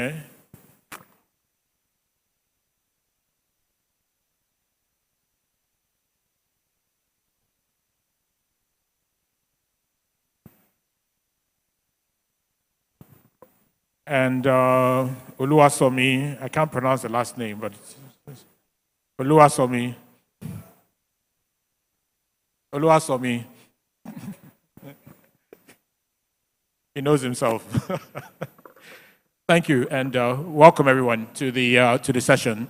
And Oluwasomi, I can't pronounce the last name, but Oluwasomi. Oluwasomi. He knows himself. Thank you, and welcome everyone to the session.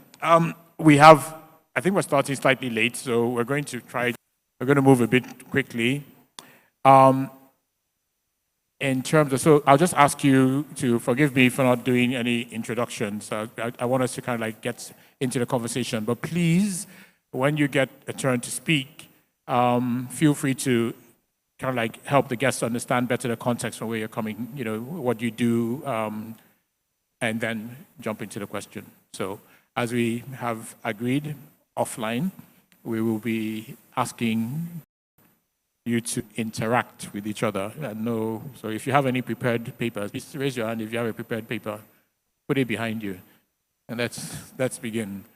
We have, I think we're starting slightly late, so we're going to move a bit quickly. In terms of, so I'll just ask you to forgive me for not doing any introductions. I want us to kind of like get into the conversation, but please, when you get a turn to speak, feel free to kind of like help the guests understand better the context from where you're coming, you know, what you do, and then jump into the question. So as we have agreed offline, we will be asking you to interact with each other. So if you have any prepared papers, please raise your hand if you have a prepared paper, put it behind you. And let's begin.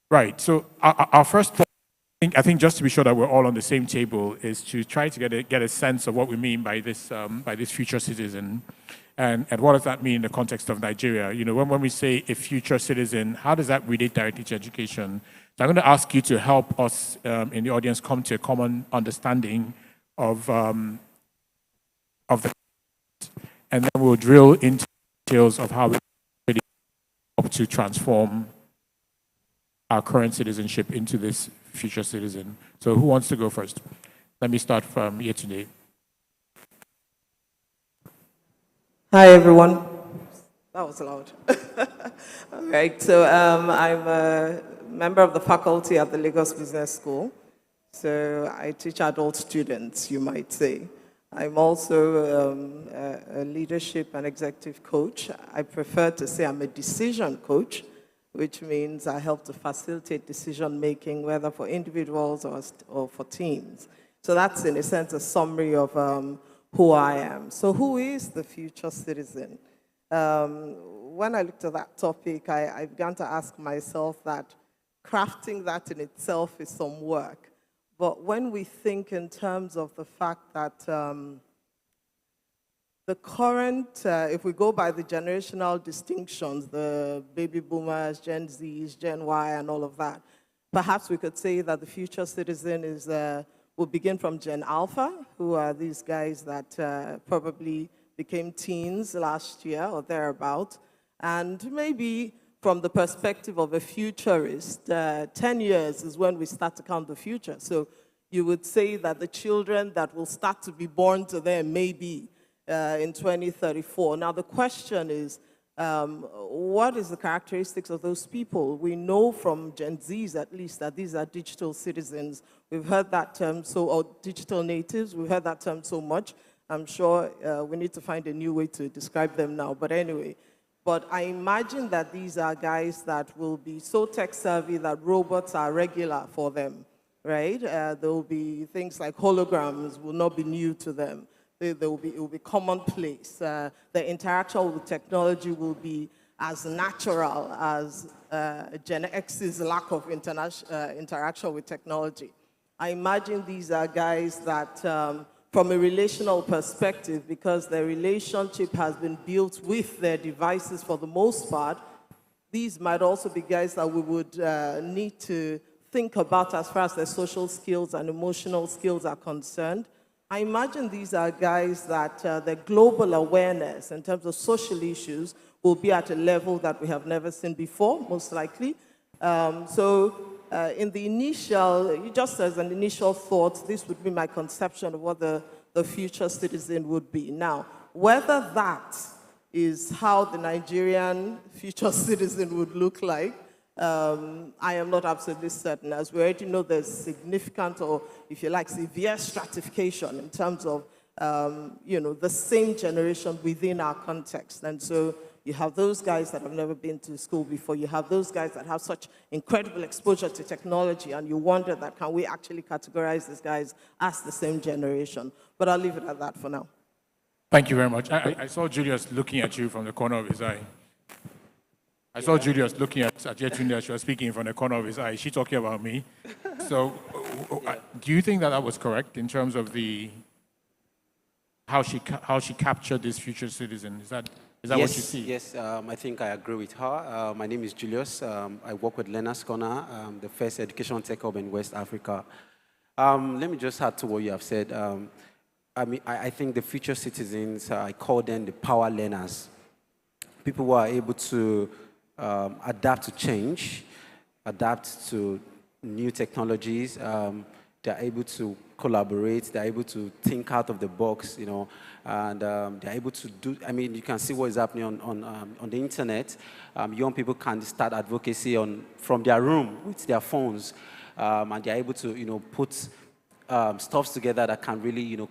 Right, so our first point, I think just to be sure that we're all on the same table, is to try to get a sense of what we mean by this future citizen, and what does that mean in the context of Nigeria? You know, when we say a future citizen, how does that relate directly to education? So I'm going to ask you to help us in the audience come to a common understanding of the, and then we'll drill into details of how we really help to transform our current citizenship into this future citizen. So who wants to go first? Let me start from here today. Hi, everyone. That was loud. All right, so I'm a member of the faculty at the Lagos Business School. So I teach adult students, you might say. I'm also a leadership and executive coach. I prefer to say I'm a decision coach, which means I help to facilitate decision-making, whether for individuals or for teams. So that's, in a sense, a summary of who I am. So who is the future citizen? When I looked at that topic, I began to ask myself that crafting that in itself is some work. But when we think in terms of the fact that the current, if we go by the generational distinctions, the baby boomers, Gen Zs, Gen Y, and all of that, perhaps we could say that the future citizen will begin from Gen Alpha, who are these guys that probably became teens last year or thereabout, and maybe from the perspective of a futurist, 10 years is when we start to count the future. So you would say that the children that will start to be born to them maybe in 2034. Now the question is, what is the characteristics of those people? We know from Gen Zs at least that these are digital citizens. We've heard that term, or digital natives, we've heard that term so much. I'm sure we need to find a new way to describe them now, but anyway. But I imagine that these are guys that will be so tech savvy that robots are regular for them, right? There will be things like holograms will not be new to them. It will be commonplace. The interaction with technology will be as natural as Gen X's lack of interaction with technology. I imagine these are guys that, from a relational perspective, because their relationship has been built with their devices for the most part, these might also be guys that we would need to think about as far as their social skills and emotional skills are concerned. I imagine these are guys that their global awareness in terms of social issues will be at a level that we have never seen before, most likely. In the initial, just as an initial thought, this would be my conception of what the future citizen would be. Now, whether that is how the Nigerian future citizen would look like, I am not absolutely certain. As we already know, there's significant, or if you like, severe stratification in terms of, the same generation within our context. And so you have those guys that have never been to school before. You have those guys that have such incredible exposure to technology, and you wonder that can we actually categorize these guys as the same generation? But I'll leave it at that for now. Thank you very much. I saw Julius looking at you from the corner of his eye. I saw Julius looking at Yetunde as she was speaking from the corner of his eye. Is she talking about me? So, do you think that that was correct in terms of how she captured this future citizen? Is that Yes, what you see? yes, I think I agree with her. My name is Julius. I work with Learner's Corner, the first education tech hub in West Africa. Let me just add to what you have said. I think the future citizens, I call them the power learners. People who are able to adapt to change, adapt to new technologies. They're able to collaborate. They're able to think out of the box, and they're able to do. I mean, you can see what is happening on the internet. Young people can start advocacy from their room with their phones, and they're able to, put stuff together that can really,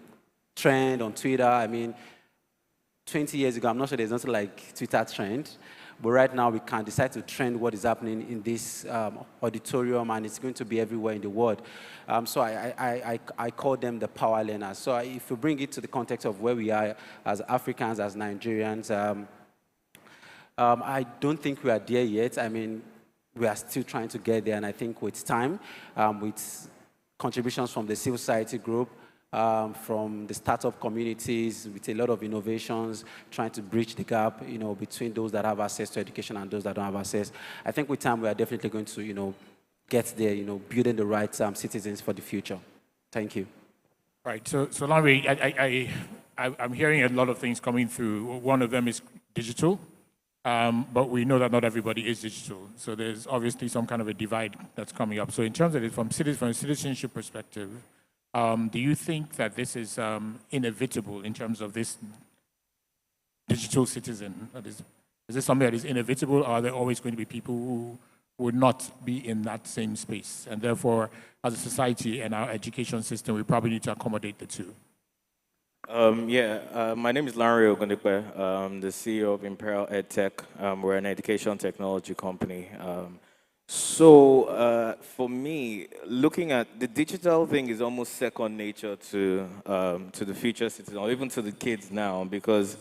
trend on Twitter. I mean, 20 years ago, I'm not sure there's nothing like Twitter trend. But right now, we can decide to trend what is happening in this auditorium, and it's going to be everywhere in the world. So I call them the power learners. So if you bring it to the context of where we are as Africans, as Nigerians, I don't think we are there yet. I mean, we are still trying to get there, and I think with time, with contributions from the civil society group, from the startup communities, with a lot of innovations, trying to bridge the gap, between those that have access to education and those that don't have access. I think with time we are definitely going to, get there, building the right citizens for the future. Thank you. Right. So Larry, I'm hearing a lot of things coming through. One of them is digital, but we know that not everybody is digital. So there's obviously some kind of a divide that's coming up. So in terms of it, from a citizenship perspective, do you think that this is inevitable in terms of this digital citizen? Is this something that is inevitable, or are there always going to be people who would not be in that same space? And therefore, as a society and our education system, we probably need to accommodate the two. My name is Larry Ogundipe. I'm the CEO of Imperial EdTech. We're an education technology company. So for me, looking at the digital thing is almost second nature to the future citizen, or even to the kids now, because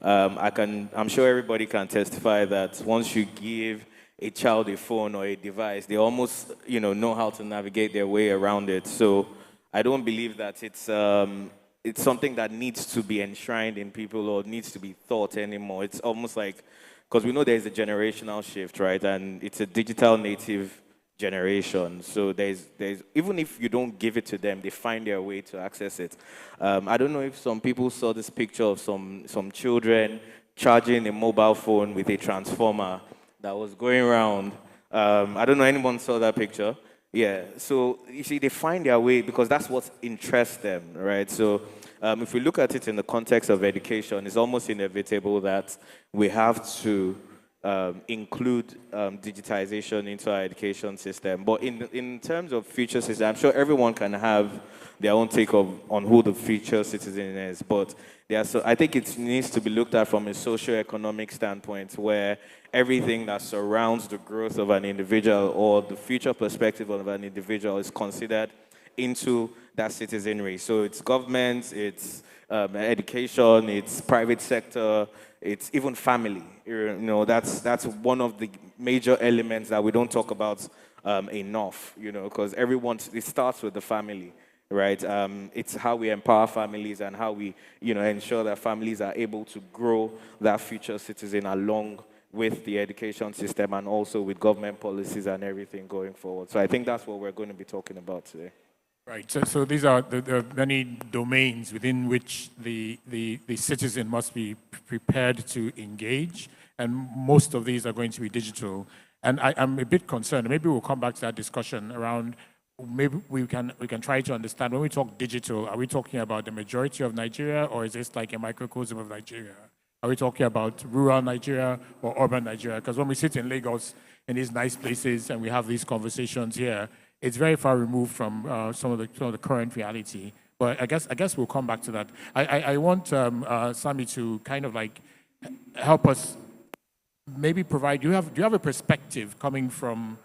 I'm sure everybody can testify that once you give a child a phone or a device, they almost know how to navigate their way around it. So I don't believe that it's something that needs to be enshrined in people or needs to be taught anymore. It's almost like, because we know there's a generational shift, right? And it's a digital native generation. So there's even if you don't give it to them, they find their way to access it. I don't know if some people saw this picture of some children charging a mobile phone with a transformer that was going around. I don't know anyone saw that picture. Yeah, so you see, they find their way because that's what interests them, right? So if we look at it in the context of education, it's almost inevitable that we have to include digitization into our education system. But in terms of future citizen, I'm sure everyone can have their own take on who the future citizen is. But I think it needs to be looked at from a socio-economic standpoint, where everything that surrounds the growth of an individual or the future perspective of an individual is considered into that citizenry. So it's government, it's education, it's private sector, it's even family. That's one of the major elements that we don't talk about enough, because it starts with the family, right? It's how we empower families and how we, ensure that families are able to grow that future citizen along with the education system and also with government policies and everything going forward. So I think that's what we're going to be talking about today. Right. So these are the many domains within which the citizen must be prepared to engage, and most of these are going to be digital. And I'm a bit concerned. Maybe we'll come back to that discussion around. Maybe we can try to understand when we talk digital. Are we talking about the majority of Nigeria, or is this like a microcosm of Nigeria? Are we talking about rural Nigeria or urban Nigeria? Because when we sit in Lagos in these nice places and we have these conversations here, it's very far removed from some of the current reality. But I guess we'll come back to that. I want Sami to kind of like help us maybe provide. Do you have a perspective coming from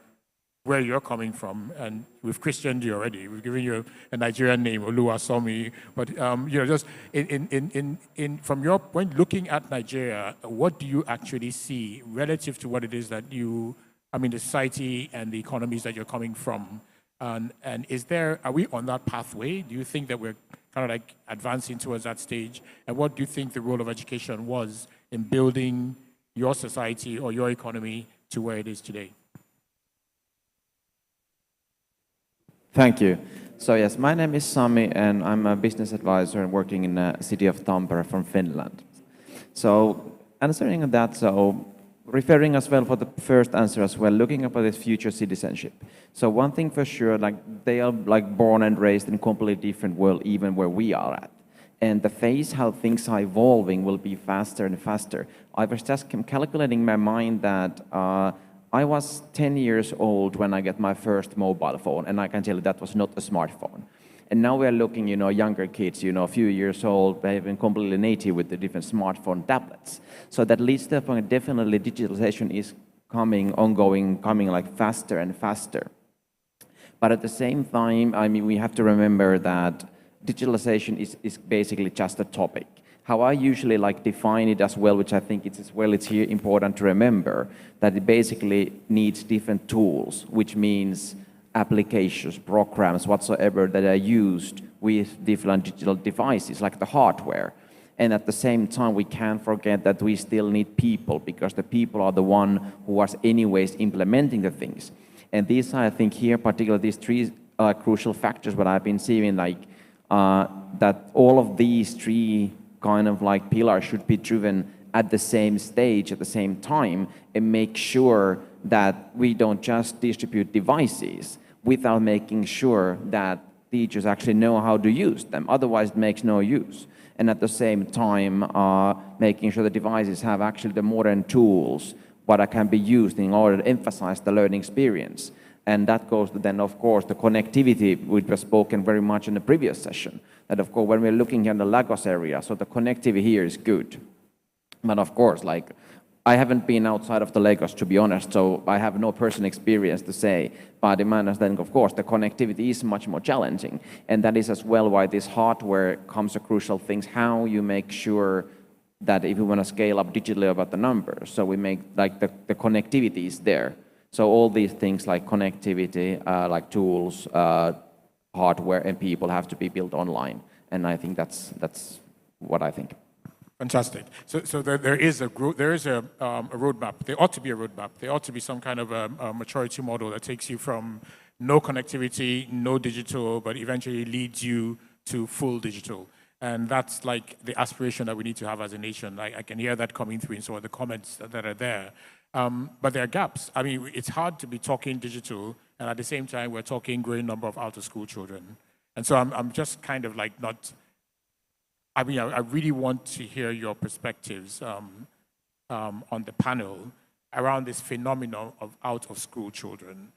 where you're coming from, and we've Christianed you already. We've given you a Nigerian name, Oluwasomi. But just from your point, looking at Nigeria, what do you actually see relative to what it is that the society and the economies that you're coming from? And are we on that pathway? Do you think that we're kind of like advancing towards that stage? And what do you think the role of education was in building your society or your economy to where it is today? Thank you. So yes, my name is Sami, and I'm a business advisor working in the city of Tampere from Finland. So answering that, referring as well for the first answer as well, looking about this future citizenship. So one thing for sure, like they are like born and raised in a completely different world, even where we are at. And the phase how things are evolving will be faster and faster. I was just calculating in my mind that I was 10 years old when I got my first mobile phone, and I can tell you that was not a smartphone. And now we're looking, younger kids, a few years old, they've been completely native with the different smartphone tablets. So that leads to the point, definitely digitalization is coming like faster and faster. But at the same time, we have to remember that digitalization is basically just a topic. How I usually define it as well, which I think it's here important to remember, that it basically needs different tools, which means applications, programs, whatsoever that are used with different digital devices, like the hardware. And at the same time, we can't forget that we still need people, because the people are the one who are anyways implementing the things. And these are, I think here, particularly these three crucial factors, what I've been seeing, that all of these three pillars should be driven at the same stage, at the same time, and make sure that we don't just distribute devices without making sure that teachers actually know how to use them. Otherwise, it makes no use. And at the same time, making sure the devices have actually the modern tools what can be used in order to emphasize the learning experience. And that goes to then, of course, the connectivity, which was spoken very much in the previous session. That, of course, when we're looking at the Lagos area, so the connectivity here is good. But of course, I haven't been outside of the Lagos, to be honest, so I have no personal experience to say. But in my understanding, of course, the connectivity is much more challenging. And that is as well why this hardware comes to crucial things, how you make sure that if you want to scale up digitally about the numbers, so we make the connectivity is there. So all these things like connectivity, like tools, hardware, and people have to be built online. And I think that's what I think. Fantastic. So there is a roadmap. There ought to be a roadmap. There ought to be some kind of a maturity model that takes you from no connectivity, no digital, but eventually leads you to full digital. And that's the aspiration that we need to have as a nation. I can hear that coming through in some of the comments that are there. But there are gaps. It's hard to be talking digital, and at the same time, we're talking growing number of out-of-school children. And so I'm just kind of not... I really want to hear your perspectives on the panel around this phenomenon of out-of-school children.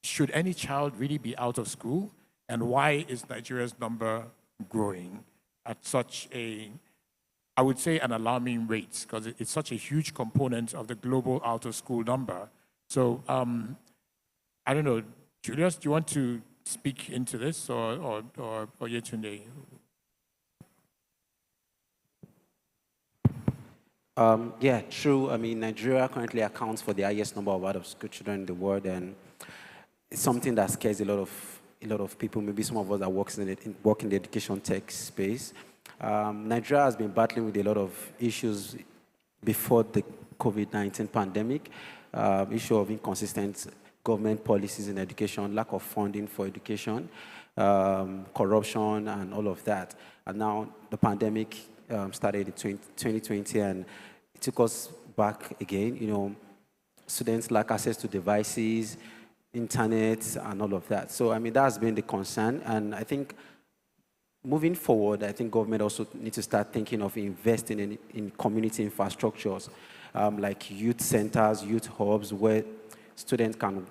Should any child really be out of school? And why is Nigeria's number growing at such I would say an alarming rate, because it's such a huge component of the global out-of-school number. So I don't know, Julius, do you want to speak into this, or Yetunde? Yeah, true. Nigeria currently accounts for the highest number of out-of-school children in the world, and it's something that scares a lot of people. Maybe some of us that work in the education tech space. Nigeria has been battling with a lot of issues before the COVID-19 pandemic. Issue of inconsistent government policies in education, lack of funding for education, corruption, and all of that. And now the pandemic started in 2020, and it took us back again. Students lack access to devices, internet, and all of that. So, that's been the concern. And I think moving forward, I think government also needs to start thinking of investing in community infrastructures, like youth centers, youth hubs, where students can,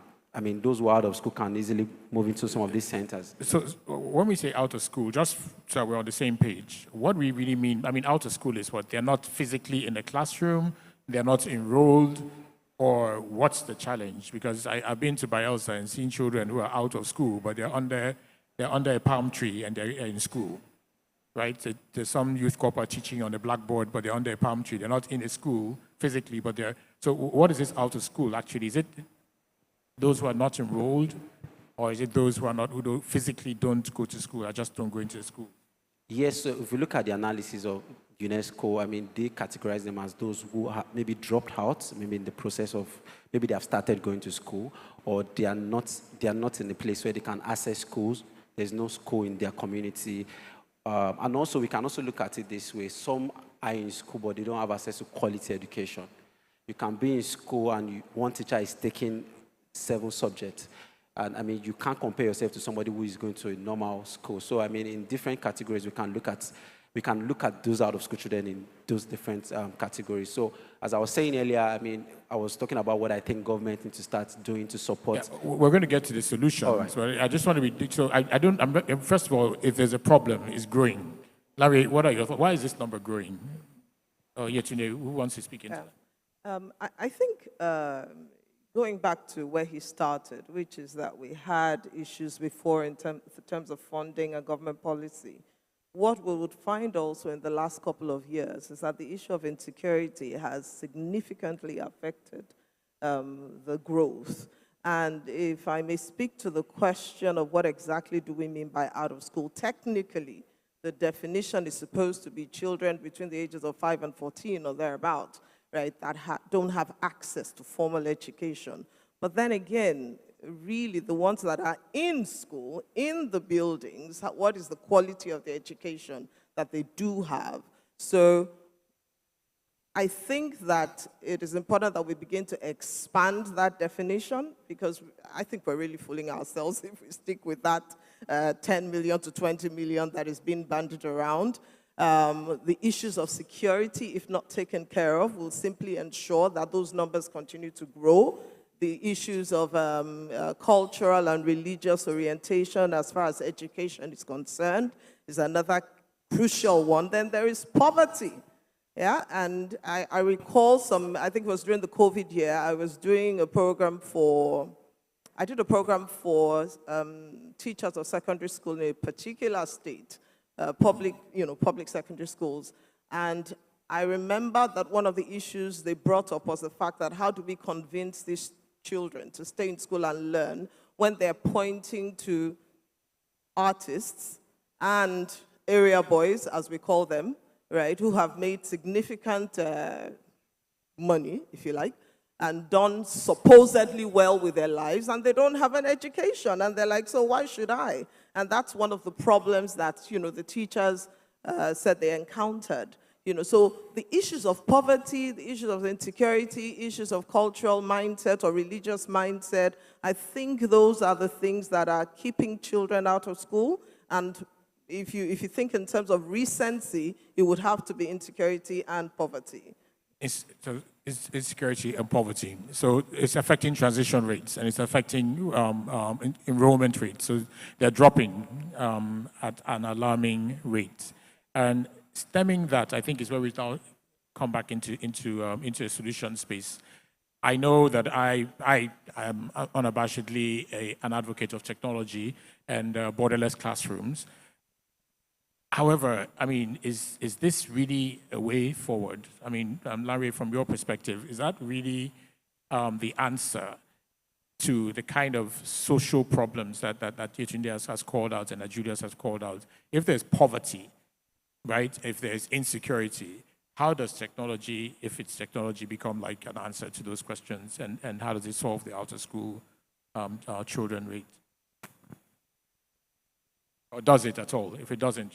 those who are out of school can easily move into some of these centers. So when we say out of school, just so we're on the same page, what we really mean, out of school is what? They're not physically in the classroom, they're not enrolled. Or what's the challenge? Because I've been to Bielsa and seen children who are out of school, but they're under a palm tree and they're in school, right? There's some youth corp are teaching on the blackboard, but they're under a palm tree. They're not in a school physically, but they're... So what is this out of school, actually? Is it those who are not enrolled, or is it those who physically don't go to school, or just don't go into the school? Yes, so if you look at the analysis of UNESCO, I mean, they categorize them as those who have maybe dropped out, maybe in the process of, maybe they have started going to school, or they are not in a place where they can access schools. There's no school in their community. And also, we can also look at it this way. Some are in school, but they don't have access to quality education. You can be in school and one teacher is taking 7 subjects. And I mean, you can't compare yourself to somebody who is going to a normal school. So I mean, in different categories, we can look at those out of school children in those different categories. So as I was saying earlier, I mean, I was talking about what I think government needs to start doing to support. Yeah, we're going to get to the solution. All right. So I just want to be, so first of all, if there's a problem, it's growing. Larry, what are your thoughts? Why is this number growing? Oh, Yetunde, who wants to speak into that? I think going back to where he started, which is that we had issues before in terms of funding and government policy. What we would find also in the last couple of years is that the issue of insecurity has significantly affected the growth. And if I may speak to the question of what exactly do we mean by out of school, technically, the definition is supposed to be children between the ages of 5 and 14 or thereabout, right, that don't have access to formal education. But then again, really the ones that are in school, in the buildings, what is the quality of the education that they do have? So I think that it is important that we begin to expand that definition, because I think we're really fooling ourselves if we stick with that 10 million to 20 million that is being bandied around. The issues of security, if not taken care of, will simply ensure that those numbers continue to grow. The issues of cultural and religious orientation as far as education is concerned is another crucial one. Then there is poverty. Yeah, and I recall I think it was during the COVID year, I did a program for teachers of secondary school in a particular state, public secondary schools. And I remember that one of the issues they brought up was the fact that how do we convince these children to stay in school and learn when they're pointing to artists and area boys, as we call them, right, who have made significant money, if you like, and done supposedly well with their lives, and they don't have an education, and they're like, so why should I? And that's one of the problems that, the teachers said they encountered. So the issues of poverty, the issues of insecurity, issues of cultural mindset or religious mindset, I think those are the things that are keeping children out of school. And if you think in terms of recency, it would have to be insecurity and poverty. It's insecurity and poverty. So it's affecting transition rates, and it's affecting enrollment rates. So they're dropping at an alarming rate. And stemming that, I think, is where we now come back into a solution space. I know that I am unabashedly an advocate of technology and borderless classrooms. However, I mean, is this really a way forward? I mean, Larry, from your perspective, is that really the answer to the kind of social problems that Yetunde has called out and that Julius has called out? If there's poverty, right, if there's insecurity, how does technology, if it's technology, become like an answer to those questions? And how does it solve the out-of-school children rate? Or does it at all? If it doesn't,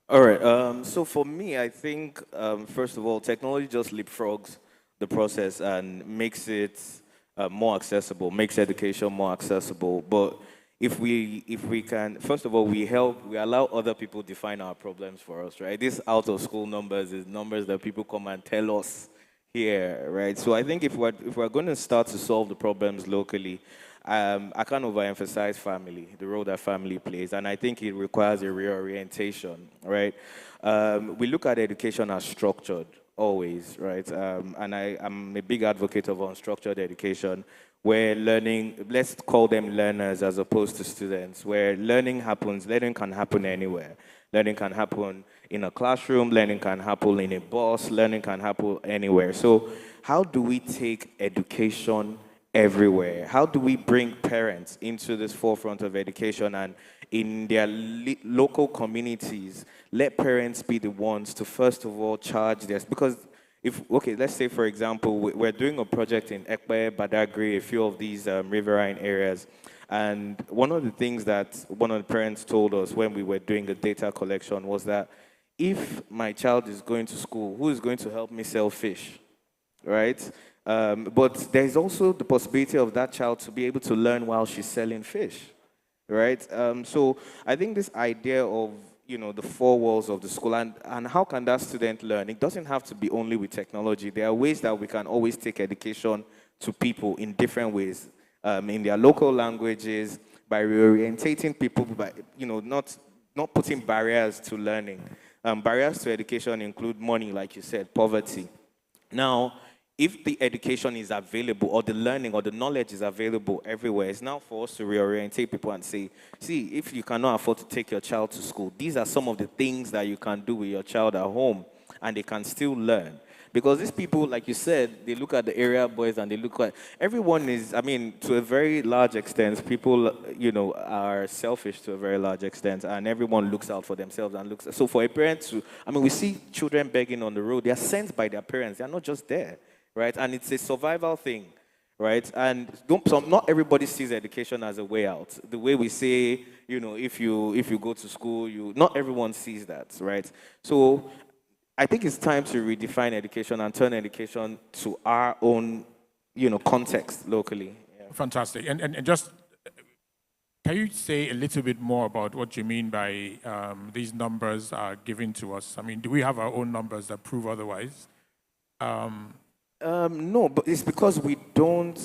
All right. So for me, I think, first of all, technology just leapfrogs the process and makes it more accessible, makes education more accessible. But if we can, first of all, we allow other people define our problems for us, right? This out of school numbers is numbers that people come and tell us here, right? So I think if we're going to start to solve the problems locally, I can't overemphasize family, the role that family plays, and I think it requires a reorientation, right? We look at education as structured. always, right? And I'm a big advocate of unstructured education, where learning, let's call them learners as opposed to students, where learning happens, learning can happen anywhere. Learning can happen in a classroom, learning can happen in a bus, learning can happen anywhere. So how do we take education everywhere? How do we bring parents into this forefront of education and in their local communities, let parents be the ones to first of all charge this? Because if, okay, let's say for example, we're doing a project in Ekpe, Badagry, a few of these riverine areas. And one of the things that one of the parents told us when we were doing the data collection was that if my child is going to school, who is going to help me sell fish, right? But there's also the possibility of that child to be able to learn while she's selling fish, right? So I think this idea of, you know, the four walls of the school and how can that student learn? It doesn't have to be only with technology. There are ways that we can always take education to people in different ways, in their local languages, by reorientating people, by, you know, not putting barriers to learning. Barriers to education include money, like you said, poverty. Now, if the education is available or the learning or the knowledge is available everywhere, it's now for us to reorientate people and say, see, if you cannot afford to take your child to school, these are some of the things that you can do with your child at home and they can still learn. Because these people, like you said, they look at the area boys and they look at, everyone is, I mean, to a very large extent, people, you know, are selfish to a very large extent and everyone looks out for themselves and looks, so for a parent to, I mean, we see children begging on the road, they are sent by their parents, they are not just there, right? And it's a survival thing, right? And not everybody sees education as a way out. The way we say, you know, if you go to school, not everyone sees that, right? So I think it's time to redefine education and turn education to our own, you know, context locally. Yeah. Fantastic. And just, can you say a little bit more about what you mean by these numbers are given to us? I mean, do we have our own numbers that prove otherwise? No, but it's because we don't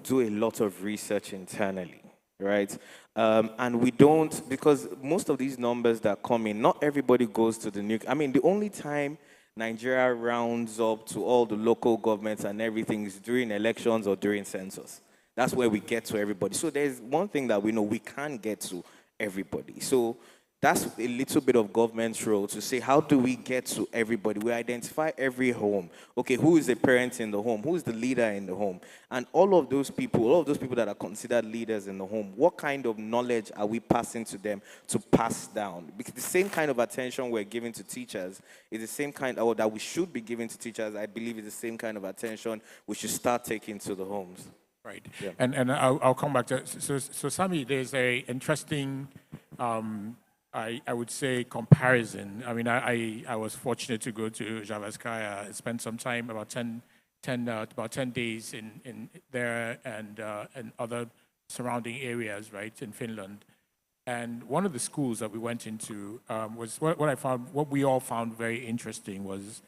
do a lot of research internally, right? And we don't, because most of these numbers that come in, not everybody goes to the new. I mean, the only time Nigeria rounds up to all the local governments and everything is during elections or during census. That's where we get to everybody. So there's one thing that we know, we can't get to everybody. So that's a little bit of government's role to say, how do we get to everybody? We identify every home. Okay, who is the parent in the home? Who is the leader in the home? And all of those people that are considered leaders in the home, what kind of knowledge are we passing to them to pass down? Because the same kind of attention we're giving to teachers is the same kind, or that we should be giving to teachers, I believe is the same kind of attention we should start taking to the homes. Right. Yeah. And I'll come back to, so Sami, there's a interesting, I would say, comparison. I mean, I was fortunate to go to Javaskaya, spend some time, about 10 days in there and other surrounding areas, right, in Finland. And one of the schools that we went into was what we all found very interesting was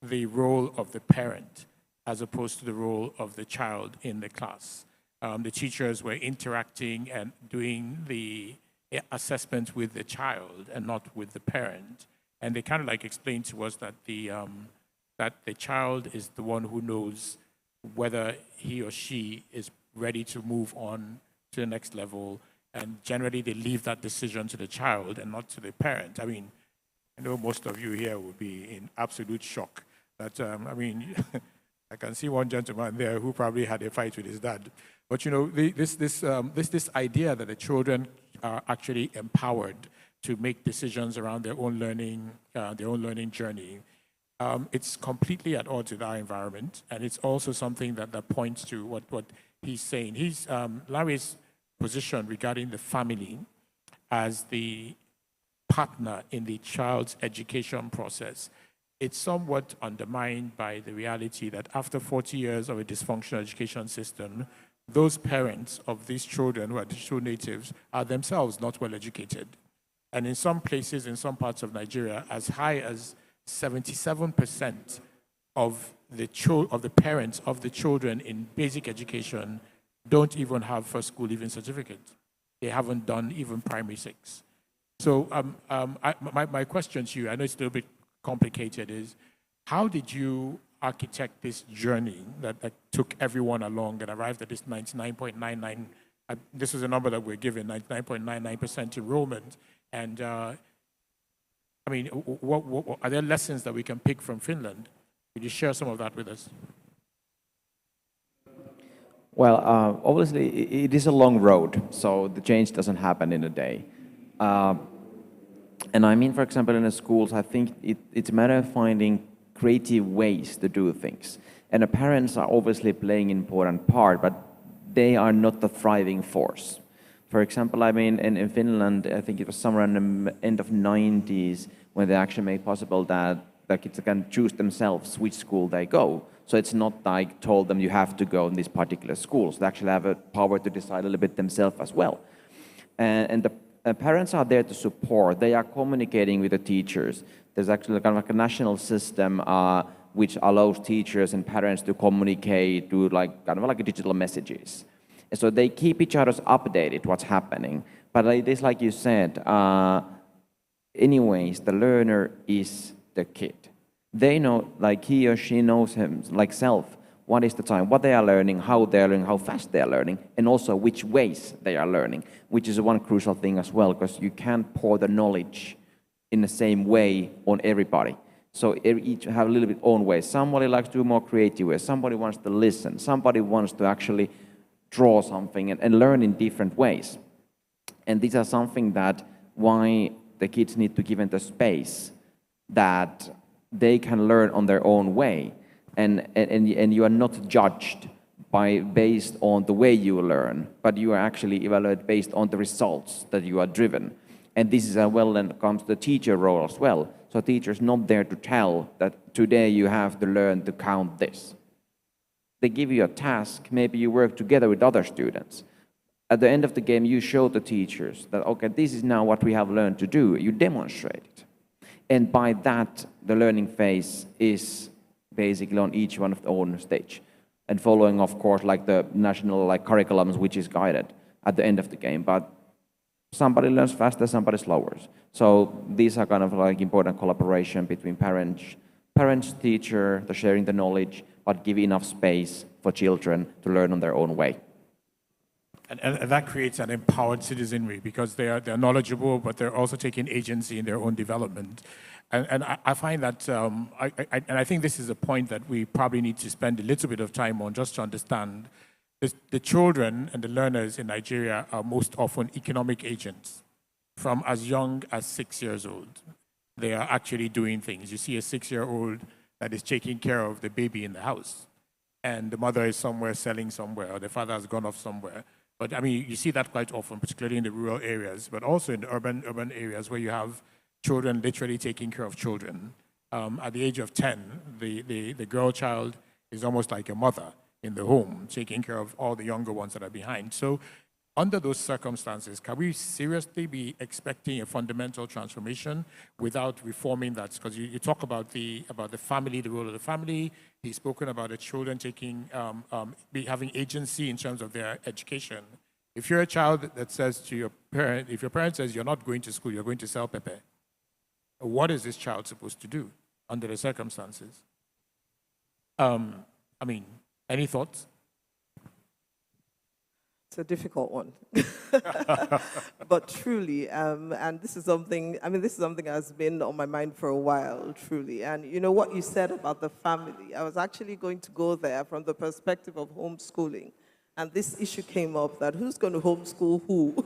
the role of the parent as opposed to the role of the child in the class. The teachers were interacting and doing the assessment with the child and not with the parent. And they kind of like explained to us that the child is the one who knows whether he or she is ready to move on to the next level. And generally they leave that decision to the child and not to the parent. I mean, I know most of you here would be in absolute shock that, I mean, I can see one gentleman there who probably had a fight with his dad. But you know, this idea that the children are actually empowered to make decisions around their own learning journey, it's completely at odds with our environment, and it's also something that points to what he's saying. Larry's position regarding the family as the partner in the child's education process, it's somewhat undermined by the reality that after 40 years of a dysfunctional education system, those parents of these children who are digital natives are themselves not well educated. And in some places, in some parts of Nigeria, as high as 77% of the parents of the children in basic education don't even have first school leaving certificate. They haven't done even primary 6. So my question to you, I know it's a little bit complicated, is How did you architect this journey that took everyone along and arrived at this 99.99? This is a number that we're given, 99.99% enrollment. And I mean, what are there lessons that we can pick from Finland? Could you share some of that with us? Well, obviously, it is a long road, so the change doesn't happen in a day. And I mean, for example, in the schools, I think it's a matter of finding creative ways to do things. And the parents are obviously playing an important part, but they are not the thriving force. For example, I mean, in Finland, I think it was somewhere in the end of 90s when they actually made possible that the kids can choose themselves which school they go. So it's not like told them you have to go in this particular school. So they actually have a power to decide a little bit themselves as well. And the parents are there to support. They are communicating with the teachers. There's actually kind of like a national system which allows teachers and parents to communicate, do like kind of like digital messages. And so they keep each other updated what's happening. But it is like you said, anyways, the learner is the kid. They know, like he or she knows him, like self, what is the time, what they are learning, how they are learning, how fast they are learning, and also which ways they are learning, which is one crucial thing as well, because you can't pour the knowledge in the same way on everybody. So each have a little bit own way. Somebody likes to do more creative ways. Somebody wants to listen. Somebody wants to actually draw something and learn in different ways. And these are something that why the kids need to give them the space that they can learn on their own way. And you are not judged based on the way you learn, but you are actually evaluated based on the results that you are driven. And this is well then comes the teacher role as well. So teachers not there to tell that today you have to learn to count this. They give you a task, maybe you work together with other students. At the end of the game, you show the teachers that, okay, this is now what we have learned to do. You demonstrate it. And by that, the learning phase is basically on each one of the own stage. And following, of course, like the national curriculums, which is guided at the end of the game. But somebody learns faster, somebody slower. So these are kind of like important collaboration between parents, teacher, the sharing the knowledge, but give enough space for children to learn on their own way. And that creates an empowered citizenry because they're knowledgeable, but they're also taking agency in their own development. And I find that, I think this is a point that we probably need to spend a little bit of time on just to understand. The children and the learners in Nigeria are most often economic agents from as young as 6 years old. They are actually doing things. You see a 6-year-old that is taking care of the baby in the house, and the mother is somewhere selling somewhere, or the father has gone off somewhere. But I mean, you see that quite often, particularly in the rural areas, but also in the urban areas where you have children literally taking care of children. At the age of 10, the girl child is almost like a mother in the home, taking care of all the younger ones that are behind. So under those circumstances, can we seriously be expecting a fundamental transformation without reforming that? Because you talk about the family, the role of the family. He's spoken about the children having agency in terms of their education. If you're a child that says to your parent, if your parent says you're not going to school, you're going to sell pepper, what is this child supposed to do under the circumstances? I mean, any thoughts? It's a difficult one. But truly, and this is something that's been on my mind for a while, truly. And you know what you said about the family, I was actually going to go there from the perspective of homeschooling. And this issue came up that who's going to homeschool who?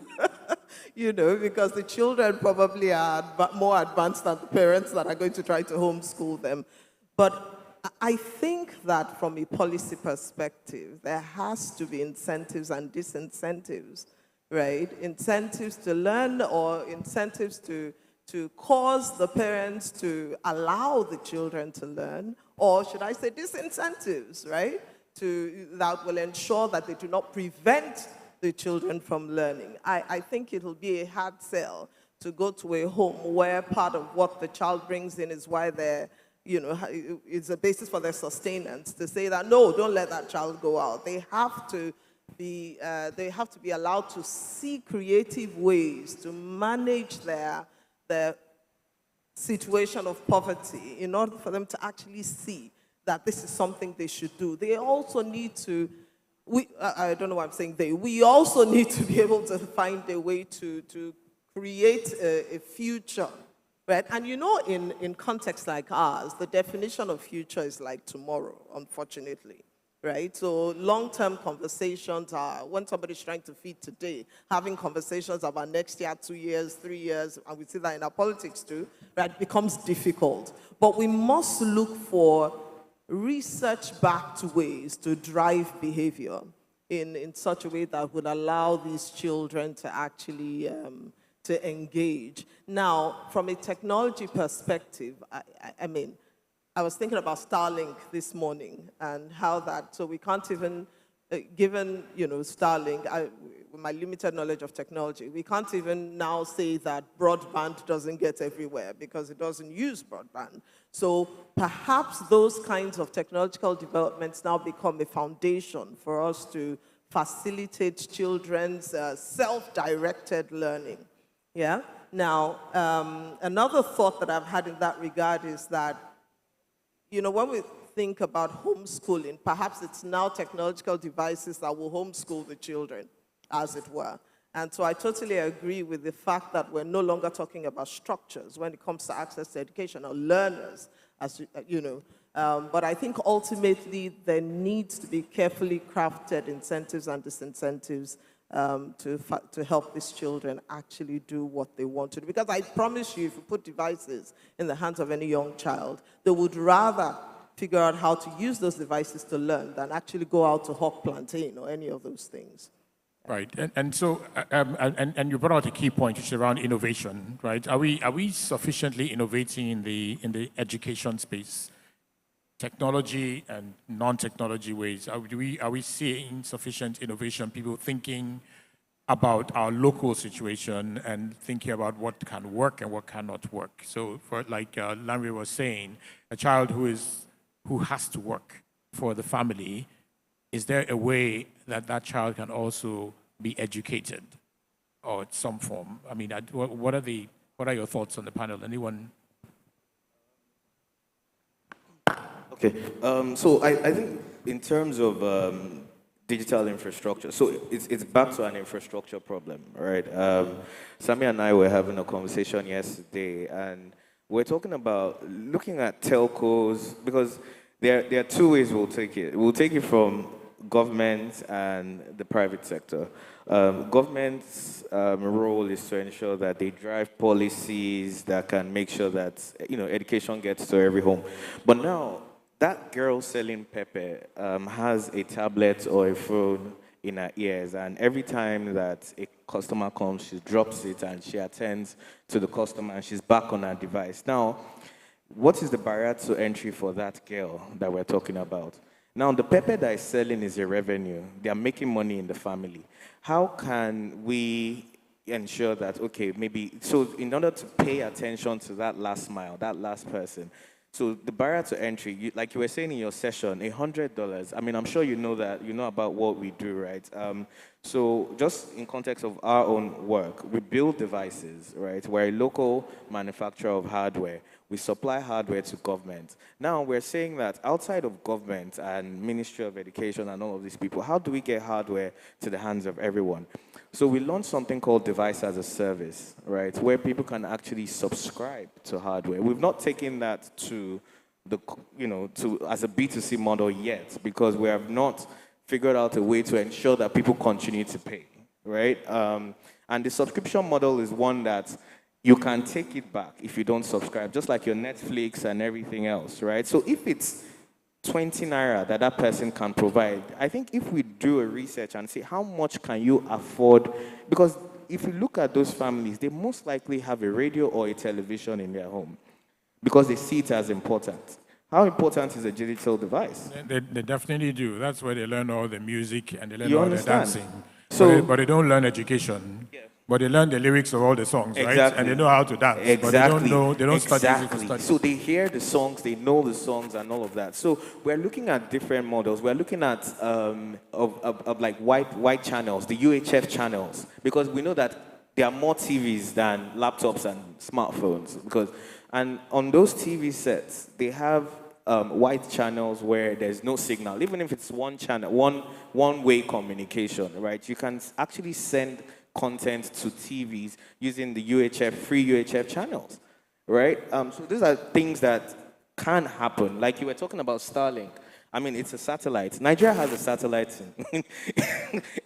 You know, because the children probably are more advanced than the parents that are going to try to homeschool them. But I think that from a policy perspective, there has to be incentives and disincentives, right? Incentives to learn or incentives to cause the parents to allow the children to learn, or should I say disincentives, right? That will ensure that they do not prevent the children from learning. I think it'll be a hard sell to go to a home where part of what the child brings in is why they're, you know, it's a basis for their sustenance, to say that, no, don't let that child go out. They have to be allowed to see creative ways to manage their situation of poverty in order for them to actually see that this is something they should do. They also need to, I don't know why I'm saying they, we also need to be able to find a way to create a future, right? And you know, in contexts like ours, the definition of future is like tomorrow, unfortunately. Right? So long-term conversations are when somebody's trying to feed today, having conversations about next year, 2 years, 3 years, and we see that in our politics too, right, becomes difficult. But we must look for research-backed ways to drive behavior in such a way that would allow these children to actually to engage. Now, from a technology perspective, I mean, I was thinking about Starlink this morning and how that, so we can't even, given, you know, Starlink, with my limited knowledge of technology, we can't even now say that broadband doesn't get everywhere because it doesn't use broadband. So perhaps those kinds of technological developments now become a foundation for us to facilitate children's self-directed learning. Yeah? Now, another thought that I've had in that regard is that, you know, when we think about homeschooling, perhaps it's now technological devices that will homeschool the children, as it were. And so I totally agree with the fact that we're no longer talking about structures when it comes to access to education or learners, as you know. But I think ultimately there needs to be carefully crafted incentives and disincentives to help these children actually do what they want to do. Because I promise you, if you put devices in the hands of any young child, they would rather figure out how to use those devices to learn than actually go out to hawk plantain or any of those things. Right, and so, and you brought out a key point, which is around innovation, right? Are we sufficiently innovating in the education space? Technology and non-technology ways. Are we seeing sufficient innovation? People thinking about our local situation and thinking about what can work and what cannot work. So, for like Lanre was saying, a child who has to work for the family, is there a way that that child can also be educated, or some form? I mean, what are your thoughts on the panel? Anyone? Okay, so I think in terms of digital infrastructure, so it's back to an infrastructure problem, right? Sami and I were having a conversation yesterday, and we're talking about looking at telcos, because there are two ways we'll take it. We'll take it from government and the private sector. Government's role is to ensure that they drive policies that can make sure that, you know, education gets to every home. But now, that girl selling pepper has a tablet or a phone in her ears, and every time that a customer comes, she drops it and she attends to the customer and she's back on her device. Now, what is the barrier to entry for that girl that we're talking about? Now, the pepper that is selling is a revenue. They are making money in the family. How can we ensure that, okay, maybe, so in order to pay attention to that last mile, that last person, so the barrier to entry, like you were saying in your session, $100. I mean, I'm sure you know that, you know about what we do, right? So just in context of our own work, we build devices, right? We're a local manufacturer of hardware. We supply hardware to government. Now we're saying that outside of government and Ministry of Education and all of these people, how do we get hardware to the hands of everyone? So we launched something called Device as a Service, right, where people can actually subscribe to hardware. We've not taken that to the, you know, to as a B2C model yet, because we have not figured out a way to ensure that people continue to pay, right? And the subscription model is one that you can take it back if you don't subscribe, just like your Netflix and everything else, right? So if it's 20 naira that person can provide, I think if we do a research and see how much can you afford, because if you look at those families, they most likely have a radio or a television in their home because they see it as important. How important is a digital device? They definitely do. That's where they learn all the music and they learn You all understand? the dancing. So, but they don't learn education. Yeah. But they learn the lyrics of all the songs, right? Exactly. And they know how to dance. Exactly. But they don't study musical studies. So they hear the songs, they know the songs and all of that. So we're looking at different models. We're looking at of like white channels, the UHF channels, because we know that there are more TVs than laptops and smartphones. Because And on those TV sets, they have white channels where there's no signal, even if it's one channel, one-way communication, right? You can actually send content to TVs using the UHF, free UHF channels, right? So these are things that can happen. Like you were talking about Starlink. I mean, it's a satellite. Nigeria has a satellite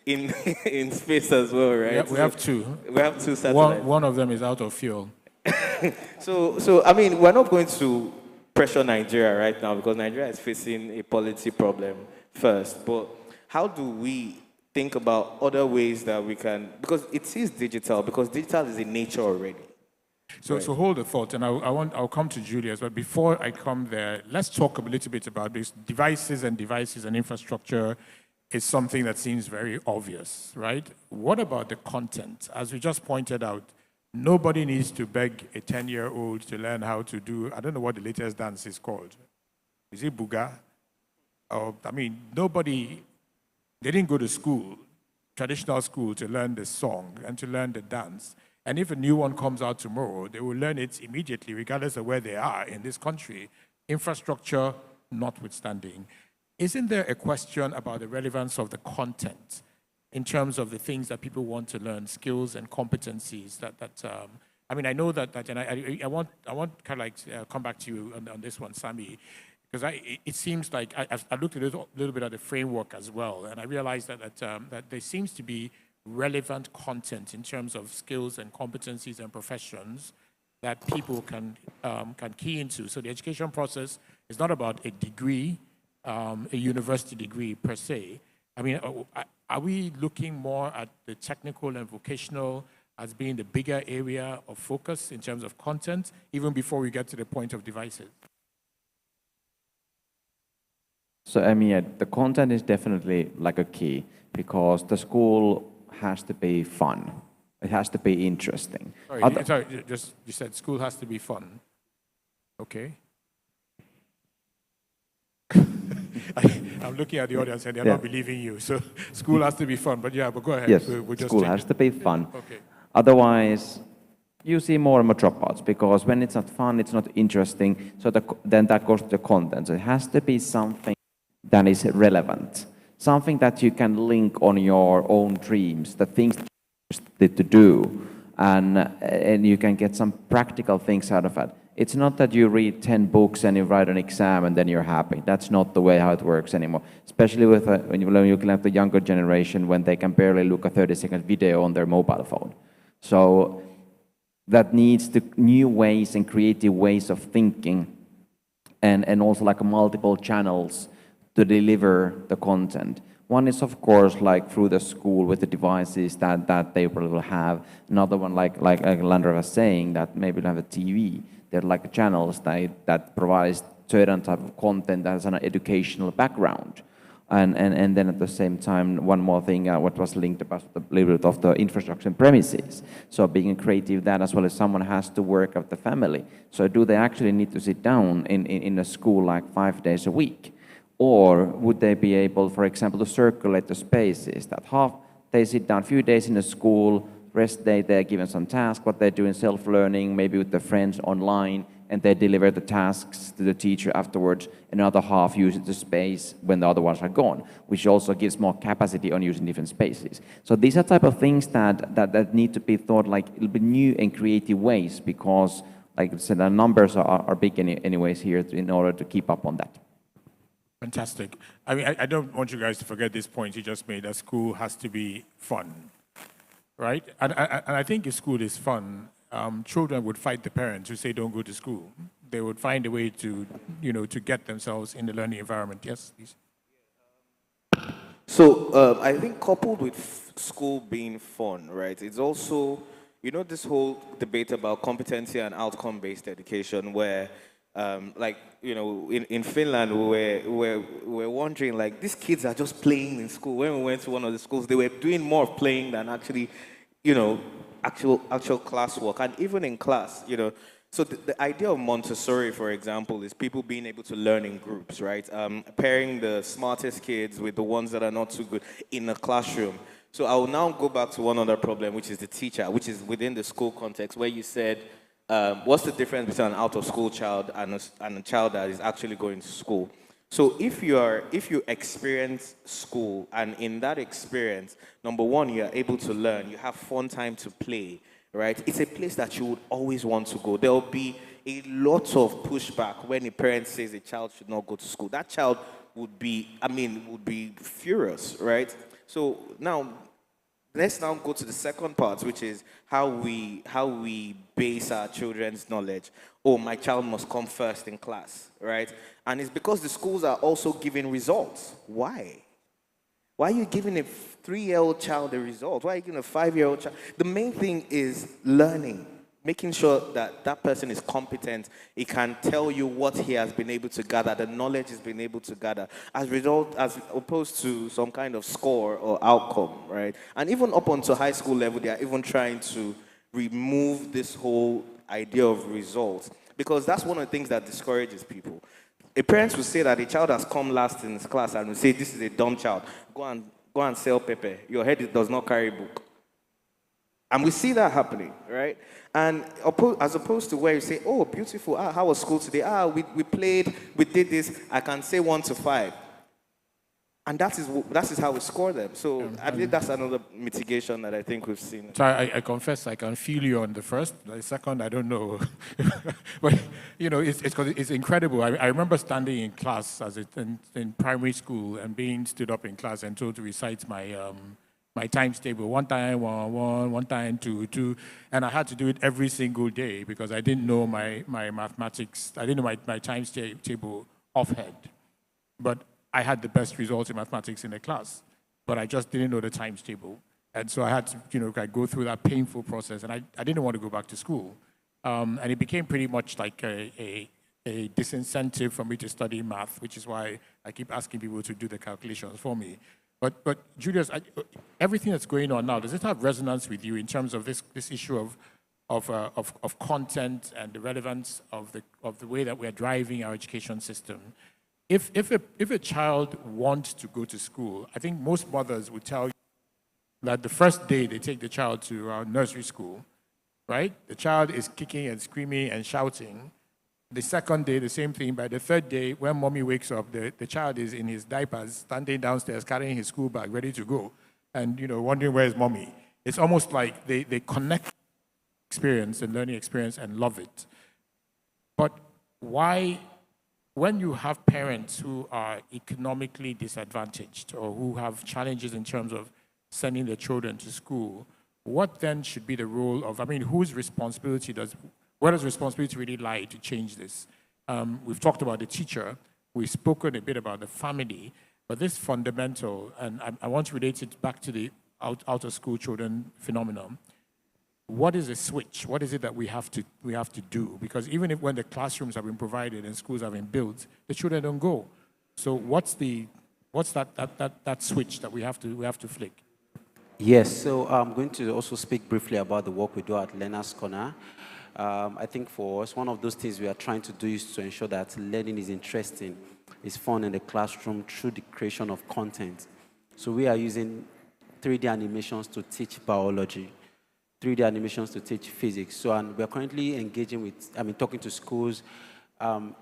in space as well, right? We have two. We have two satellites. One of them is out of fuel. So I mean, we're not going to pressure Nigeria right now because Nigeria is facing a policy problem first. But how do we think about other ways that we can, because it is digital, because digital is in nature already. So hold the thought, and I'll come to Julius. But before I come there, let's talk a little bit about this. Devices and infrastructure is something that seems very obvious, right? What about the content? As we just pointed out, nobody needs to beg a 10-year-old to learn how to do, I don't know what the latest dance is called. Is it Buga? I mean, they didn't go to school, traditional school, to learn the song and to learn the dance. And if a new one comes out tomorrow, they will learn it immediately, regardless of where they are in this country, infrastructure notwithstanding. Isn't there a question about the relevance of the content in terms of the things that people want to learn, skills and competencies I mean, I know that and I want kind of like come back to you on this one, Sammy, because it seems like I looked a little bit at the framework as well, and I realized that there seems to be relevant content in terms of skills and competencies and professions that people can key into. So the education process is not about a degree, a university degree per se. I mean, are we looking more at the technical and vocational as being the bigger area of focus in terms of content, even before we get to the point of devices? So, I mean, the content is definitely like a key, because the school has to be fun. It has to be interesting. Sorry, you said school has to be fun. Okay. I'm looking at the audience and they're not believing you. So school has to be fun, but go ahead. Yes, we'll just school has to be fun. Okay. Otherwise, you see more and more dropouts, because when it's not fun, it's not interesting, so then that goes to the content. So it has to be something that is relevant, something that you can link on your own dreams, the things that you're interested to do, and you can get some practical things out of it. It's not that you read 10 books and you write an exam and then you're happy. That's not the way how it works anymore, especially with when you look at the younger generation, when they can barely look a 30-second video on their mobile phone. So that needs to new ways and creative ways of thinking, and also like multiple channels to deliver the content. One is, of course, like through the school with the devices that they will have. Another one, like Landra was saying, that maybe they'll have a TV. They're like channels that provides certain type of content that has an educational background. And then at the same time, one more thing, what was linked about the little bit of the infrastructure and premises. So being creative, that as well as someone has to work with the family. So do they actually need to sit down in a school like 5 days a week? Or would they be able, for example, to circulate the spaces that half they sit down a few days in a school, rest day they're given some tasks, what they're doing self-learning, maybe with their friends online, and they deliver the tasks to the teacher afterwards, and another half uses the space when the other ones are gone, which also gives more capacity on using different spaces. So these are type of things that need to be thought like a little bit new and creative ways, because, like I said, the numbers are big anyways here in order to keep up on that. Fantastic. I mean, I don't want you guys to forget this point you just made, that school has to be fun, right? And I think if school is fun, children would fight the parents who say don't go to school. They would find a way to, to get themselves in the learning environment. Yes, please. So I think coupled with school being fun, right, it's also, this whole debate about competency and outcome-based education where, in Finland, we're wondering, like, these kids are just playing in school. When we went to one of the schools, they were doing more of playing than actually, actual classwork. And even in class, so the idea of Montessori, for example, is people being able to learn in groups, right? Pairing the smartest kids with the ones that are not too good in a classroom. So I will now go back to one other problem, which is the teacher, which is within the school context, where you said what's the difference between an out-of-school child and a child that is actually going to school? So if you experience school, and in that experience, number one, you are able to learn, you have fun time to play, right? It's a place that you would always want to go. There will be a lot of pushback when a parent says a child should not go to school. That child would be furious, right? So now, let's now go to the second part, which is how we base our children's knowledge. Oh, my child must come first in class, right? And it's because the schools are also giving results. Why? Why are you giving a 3-year-old child a result? Why are you giving a 5-year-old child? The main thing is learning, making sure that that person is competent. He can tell you what he has been able to gather, the knowledge he's been able to gather, as opposed to some kind of score or outcome, right? And even up onto high school level, they are even trying to remove this whole idea of results, because that's one of the things that discourages people. A parent will say that a child has come last in his class and will say, this is a dumb child. Go and sell pepper. Your head does not carry a book. And we see that happening, right? And as opposed to where you say, oh, beautiful, how was school today? We played, we did this. I can say 1 to 5. And that is how we score them. So I think that's another mitigation that I think we've seen. So I confess I can feel you on the first. The second, I don't know. But, it's incredible. I remember standing in class in primary school and being stood up in class and told to recite my times table. 1 time, 1, 1 time, 2, 2. And I had to do it every single day because I didn't know my mathematics. I didn't know my times table offhand. But I had the best results in mathematics in the class, but I just didn't know the times table. And so I had to, go through that painful process, and I didn't want to go back to school. And it became pretty much like a disincentive for me to study math, which is why I keep asking people to do the calculations for me. But Julius, everything that's going on now, does it have resonance with you in terms of this issue of content and the relevance of the way that we're driving our education system? If a child wants to go to school, I think most mothers would tell you that the first day they take the child to nursery school, right? The child is kicking and screaming and shouting. The second day, the same thing. By the third day, when mommy wakes up, the child is in his diapers, standing downstairs, carrying his school bag, ready to go, and wondering where is mommy. It's almost like they connect experience and learning experience and love it. But why? When you have parents who are economically disadvantaged or who have challenges in terms of sending their children to school, what then should be the role of, whose responsibility where does responsibility really lie to change this? We've talked about the teacher, we've spoken a bit about the family, but this fundamental, and I want to relate it back to the out-of-school children phenomenon. What is the switch? What is it that we have to do? Because even when the classrooms have been provided and schools have been built, the children don't go. So what's that switch that we have to flick? Yes, so I'm going to also speak briefly about the work we do at Learner's Corner. I think for us, one of those things we are trying to do is to ensure that learning is interesting, is fun in the classroom through the creation of content. So we are using 3D animations to teach biology, 3D animations to teach physics. So, and we're currently engaging with, talking to schools.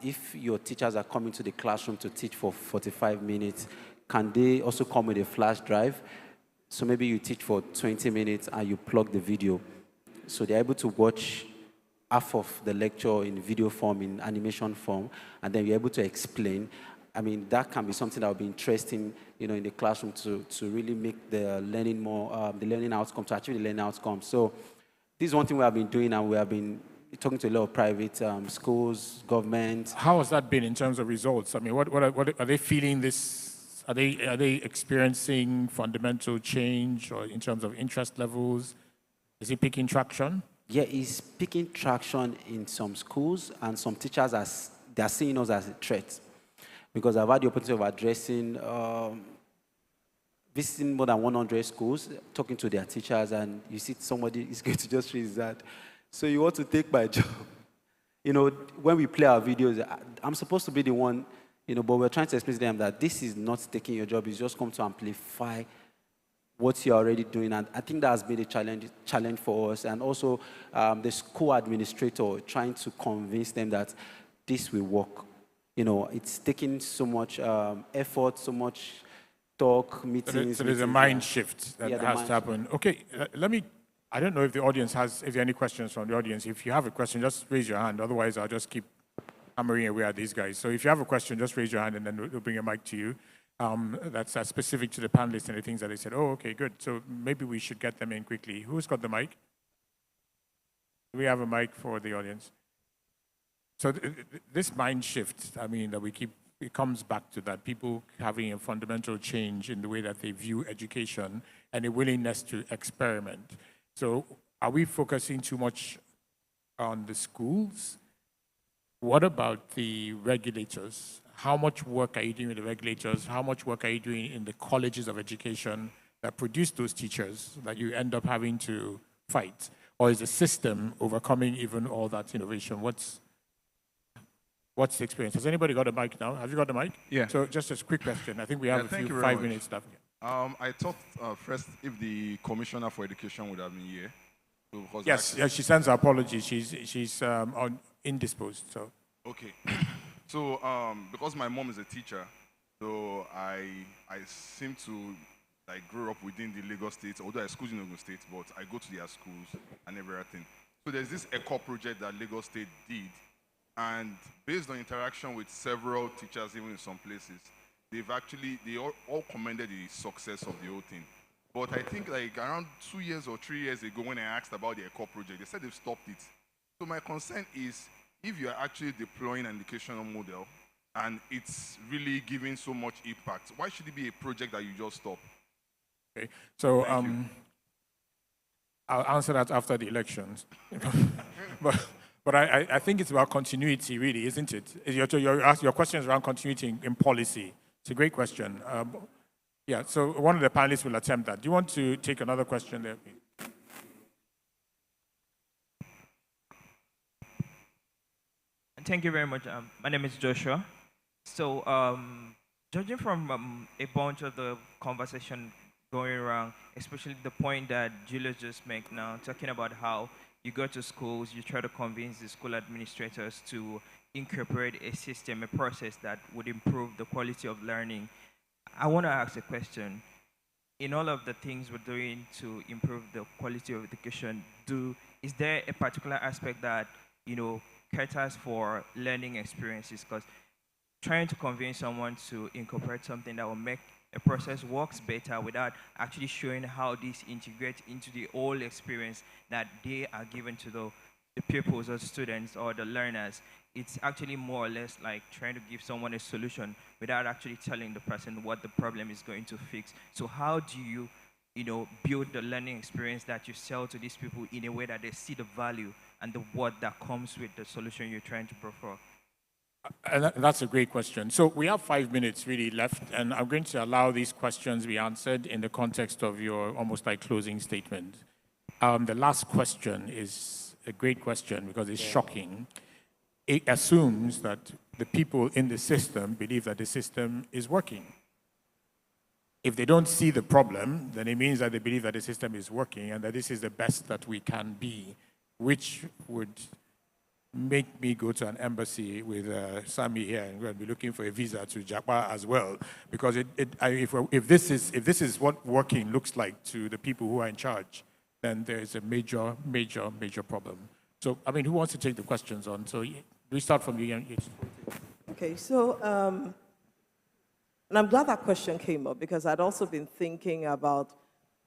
If your teachers are coming to the classroom to teach for 45 minutes, can they also come with a flash drive? So maybe you teach for 20 minutes and you plug the video. So they're able to watch half of the lecture in video form, in animation form, and then you're able to explain. That can be something that will be interesting, in the classroom to really make the learning more, the learning outcome, to achieve the learning outcome. So this is one thing we have been doing, and we have been talking to a lot of private schools, government. How has that been in terms of results? What are they feeling this? Are they experiencing fundamental change or in terms of interest levels? Is it picking traction? Yeah, it's picking traction in some schools, and some teachers they're seeing us as a threat. Because I've had the opportunity of addressing, visiting more than 100 schools, talking to their teachers, and you see somebody is going to just raise that. So you want to take my job. When we play our videos, I'm supposed to be the one, but we're trying to explain to them that this is not taking your job. It's just come to amplify what you're already doing. And I think that has been a challenge for us. And also the school administrator trying to convince them that this will work. You know, it's taking so much effort, so much talk, meetings. So there's a mind shift that has to happen. Okay, I don't know if the audience if there are any questions from the audience. If you have a question, just raise your hand. Otherwise, I'll just keep hammering away at these guys. So if you have a question, just raise your hand and then we'll bring a mic to you. That's specific to the panelists and the things that they said. Oh, okay, good. So maybe we should get them in quickly. Who's got the mic? Do we have a mic for the audience? So this mind shift, I mean, that we keep, it comes back to that. People having a fundamental change in the way that they view education and a willingness to experiment. So are we focusing too much on the schools? What about the regulators? How much work are you doing with the regulators? How much work are you doing in the colleges of education that produce those teachers that you end up having to fight? Or is the system overcoming even all that innovation? What's the experience? Has anybody got a mic now? Have you got the mic? Yeah. So just a quick question. I think we have a few 5 minutes left. I thought first if the Commissioner for Education would have been here. Yes, she sends her apologies. She's indisposed. So. Okay. So because my mom is a teacher, so I seem to like grow up within the Lagos State, although I school in Lagos State, but I go to their schools and everything. So there's this ECO project that Lagos State did, and based on interaction with several teachers, even in some places, they all commended the success of the whole thing. But I think like around 2 years or 3 years ago, when I asked about the ECO project, they said they've stopped it. So my concern is, if you are actually deploying an educational model and it's really giving so much impact, why should it be a project that you just stop? Okay, so I'll answer that after the elections. but I think it's about continuity, really, isn't it? Your question is around continuity in policy. It's a great question. Yeah, so one of the panelists will attempt that. Do you want to take another question there? Thank you very much. My name is Joshua. So, judging from a bunch of the conversation going around, especially the point that Julius just made now, talking about how you go to schools, you try to convince the school administrators to incorporate a system, a process that would improve the quality of learning. I want to ask a question. In all of the things we're doing to improve the quality of education, is there a particular aspect that, caters for learning experiences? Because trying to convince someone to incorporate something that will make a process works better without actually showing how this integrates into the whole experience that they are given to the pupils or students or the learners, it's actually more or less like trying to give someone a solution without actually telling the person what the problem is going to fix. So how do you, build the learning experience that you sell to these people in a way that they see the value and the what that comes with the solution you're trying to prefer? And that's a great question. So we have 5 minutes really left, and I'm going to allow these questions be answered in the context of your almost like closing statement. The last question is a great question because it's shocking. It assumes that the people in the system believe that the system is working. If they don't see the problem, then it means that they believe that the system is working and that this is the best that we can be, which would make me go to an embassy with Sami here and go and be looking for a visa to Japan as well. Because if this is what working looks like to the people who are in charge, then there is a major, major, major problem. So, I mean, who wants to take the questions on? So we start from you. Okay, so, and I'm glad that question came up because I'd also been thinking about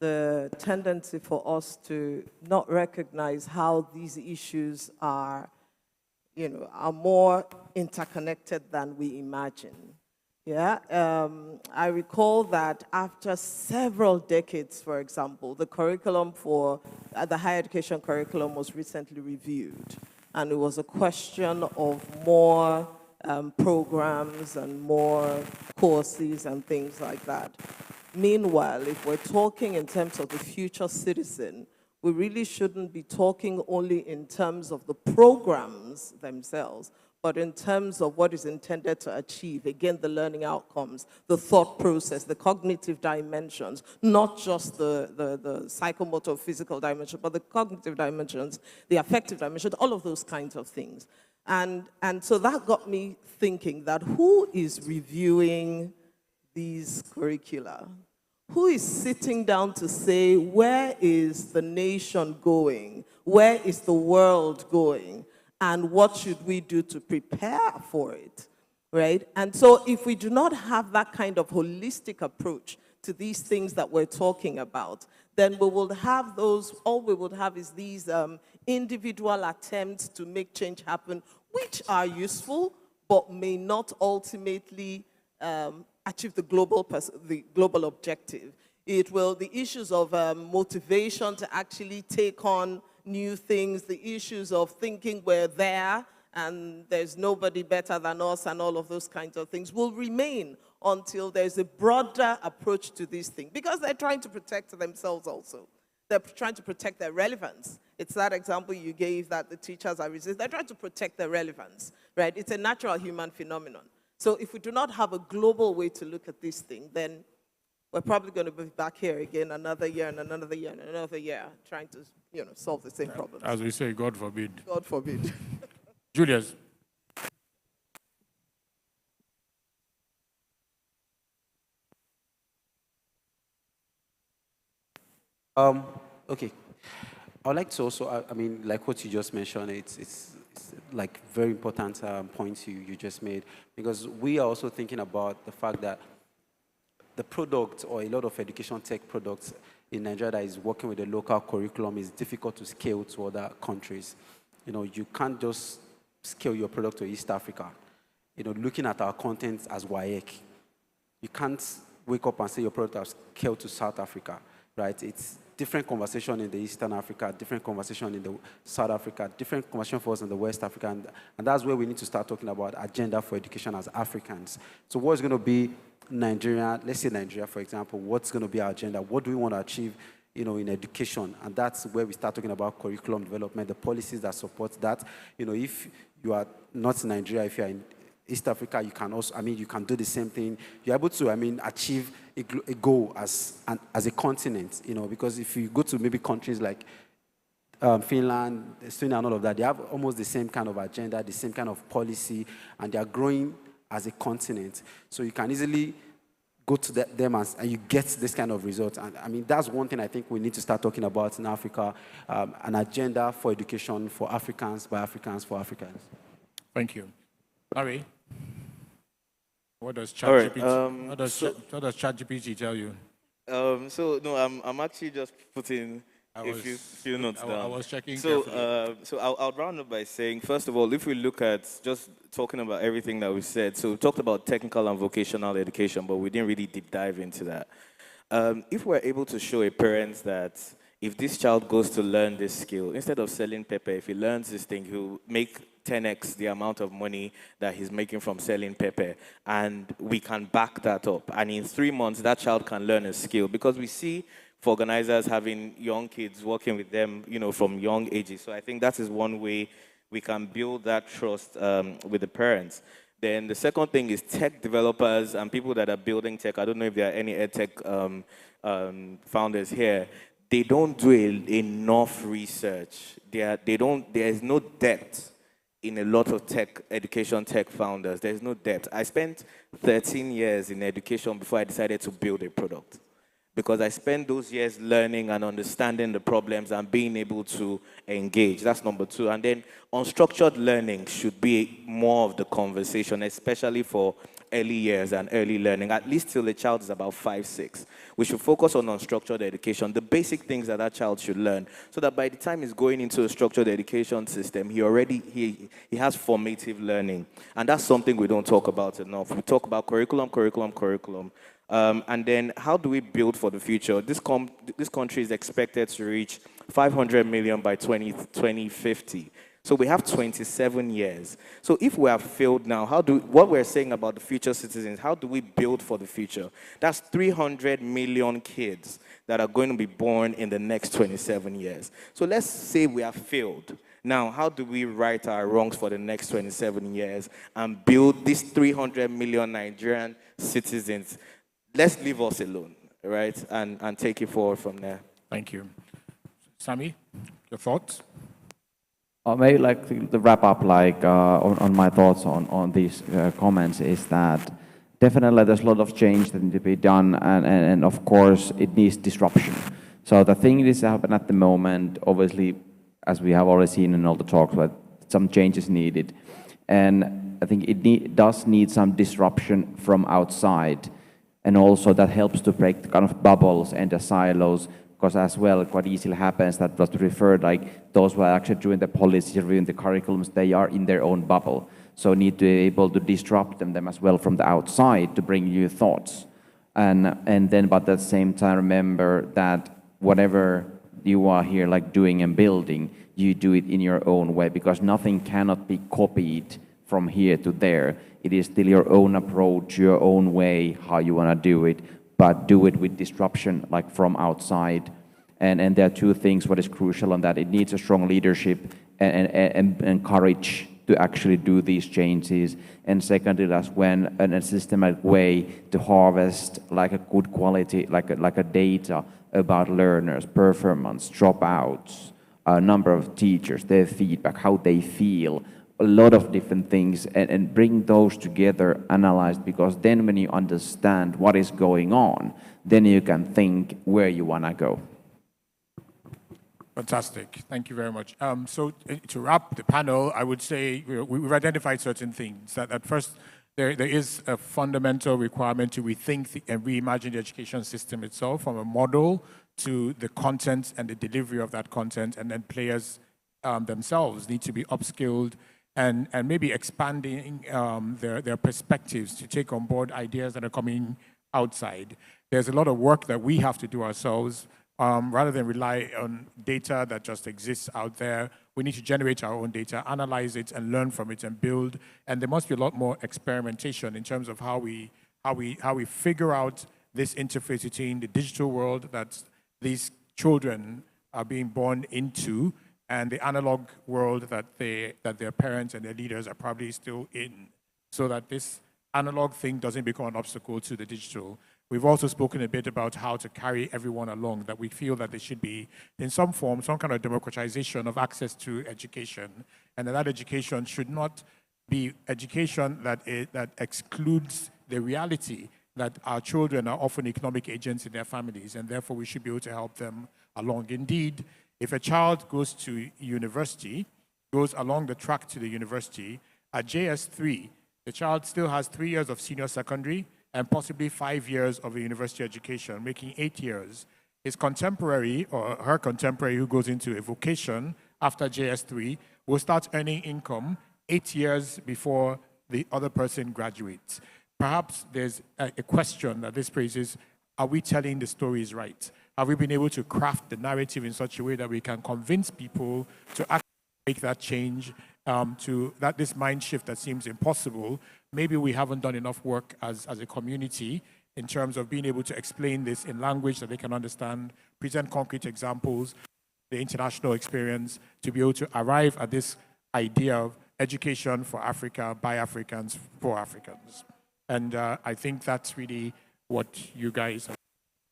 the tendency for us to not recognize how these issues are more interconnected than we imagine. Yeah, I recall that after several decades, for example, the curriculum for the higher education curriculum was recently reviewed, and it was a question of more programs and more courses and things like that. Meanwhile, if we're talking in terms of the future citizen, we really shouldn't be talking only in terms of the programs themselves, but in terms of what is intended to achieve, again, the learning outcomes, the thought process, the cognitive dimensions, not just the psychomotor physical dimension, but the cognitive dimensions, the affective dimensions, all of those kinds of things. And so that got me thinking that who is reviewing these curricula? Who is sitting down to say, where is the nation going? Where is the world going? And what should we do to prepare for it, right? And so if we do not have that kind of holistic approach to these things that we're talking about, then we will have those, all we would have is these individual attempts to make change happen, which are useful, but may not ultimately achieve the global objective. It will, the issues of motivation to actually take on new things, the issues of thinking we're there and there's nobody better than us and all of those kinds of things will remain until there's a broader approach to these things, because they're trying to protect themselves also. They're trying to protect their relevance. It's that example you gave that the teachers are resisting. They're trying to protect their relevance, right? It's a natural human phenomenon. So if we do not have a global way to look at this thing, then we're probably going to be back here again another year and another year and another year trying to, solve the same problem. As we say, God forbid. God forbid. Julius. Okay. I'd like to also, I mean, like what you just mentioned, it's like very important points you just made, because we are also thinking about the fact that the product or a lot of education tech products in Nigeria that is working with the local curriculum is difficult to scale to other countries. You can't just scale your product to East Africa. Looking at our content as WAEC, you can't wake up and say your product has scaled to South Africa, right? It's different conversation in the Eastern Africa, different conversation in the South Africa, different conversation for us in the West Africa, and that's where we need to start talking about agenda for education as Africans. So what's going to be Nigeria, let's say Nigeria, for example, what's going to be our agenda? What do we want to achieve, in education? And that's where we start talking about curriculum development, the policies that support that. If you are not in Nigeria, if you are in East Africa, you can also, you can do the same thing. You're able to, achieve a goal as a continent, because if you go to maybe countries like Finland, Estonia, and all of that, they have almost the same kind of agenda, the same kind of policy, and they are growing as a continent. So you can easily go to them and you get this kind of result. And that's one thing I think we need to start talking about in Africa, an agenda for education for Africans, by Africans, for Africans. Thank you. Larry, what does ChatGPT tell you? So no, I'm actually just putting a few notes down. I was checking. So I'll round up by saying, first of all, if we look at just talking about everything that we said, so we talked about technical and vocational education, but we didn't really deep dive into that. If we're able to show a parent that if this child goes to learn this skill, instead of selling pepper, if he learns this thing, he'll make 10x the amount of money that he's making from selling pepper, and we can back that up. And in 3 months, that child can learn a skill, because we see for organizers having young kids working with them, from young ages. So I think that is one way we can build that trust with the parents. Then the second thing is tech developers and people that are building tech. I don't know if there are any ed tech founders here. They don't do enough research. There is no depth in a lot of education tech founders. There's no depth. I spent 13 years in education before I decided to build a product, because I spent those years learning and understanding the problems and being able to engage. That's number two. And then unstructured learning should be more of the conversation, especially for early years and early learning, at least till the child is about 5, 6. We should focus on unstructured education, the basic things that child should learn, so that by the time he's going into a structured education system, he has formative learning. And that's something we don't talk about enough. We talk about curriculum. And then how do we build for the future? This country is expected to reach 500 million by 2050. So we have 27 years. So if we have failed now, what we're saying about the future citizens, how do we build for the future? That's 300 million kids that are going to be born in the next 27 years. So let's say we have failed. Now, how do we right our wrongs for the next 27 years and build these 300 million Nigerian citizens? Let's leave us alone, right? And take it forward from there. Thank you. Sami, your thoughts? Maybe like the wrap up, like on my thoughts on these comments is that definitely there's a lot of change that needs to be done, and of course it needs disruption. So the thing is happening at the moment, obviously, as we have already seen in all the talks, but some changes needed, and I think it does need some disruption from outside, and also that helps to break the kind of bubbles and the silos. Because as well, quite easily happens that was referred like those who are actually doing the policy, reviewing the curriculums, they are in their own bubble. So need to be able to disrupt them as well from the outside to bring new thoughts. And then, but at the same time, remember that whatever you are here like doing and building, you do it in your own way, because nothing cannot be copied from here to there. It is still your own approach, your own way, how you want to do it, but do it with disruption, like from outside. And there are two things what is crucial on that. It needs a strong leadership and courage to actually do these changes. And secondly, that's when in a systematic way to harvest like a good quality, like a data about learners, performance, dropouts, number of teachers, their feedback, how they feel, a lot of different things, and bring those together, analyze, because then when you understand what is going on, then you can think where you want to go. Fantastic. Thank you very much. So to wrap the panel, I would say we've identified certain things. That at first, there is a fundamental requirement to rethink and reimagine the education system itself, from a model to the content and the delivery of that content, and then players themselves need to be upskilled and maybe expanding their perspectives to take on board ideas that are coming outside. There's a lot of work that we have to do ourselves. Rather than rely on data that just exists out there, we need to generate our own data, analyze it, and learn from it and build. And there must be a lot more experimentation in terms of how we figure out this interface between the digital world that these children are being born into and the analog world that their parents and their leaders are probably still in, so that this analog thing doesn't become an obstacle to the digital. We've also spoken a bit about how to carry everyone along, that we feel that there should be, in some form, some kind of democratization of access to education, and that education should not be education that excludes the reality that our children are often economic agents in their families, and therefore we should be able to help them along. Indeed, if a child goes to university, goes along the track to the university, at JS3, the child still has 3 years of senior secondary and possibly 5 years of a university education, making 8 years. His contemporary or her contemporary who goes into a vocation after JS3 will start earning income 8 years before the other person graduates. Perhaps there's a question that this raises: are we telling the stories right? Have we been able to craft the narrative in such a way that we can convince people to actually make that change, to this mind shift that seems impossible? Maybe we haven't done enough work as a community in terms of being able to explain this in language that they can understand, present concrete examples, the international experience, to be able to arrive at this idea of education for Africa, by Africans, for Africans. And I think that's really what you guys,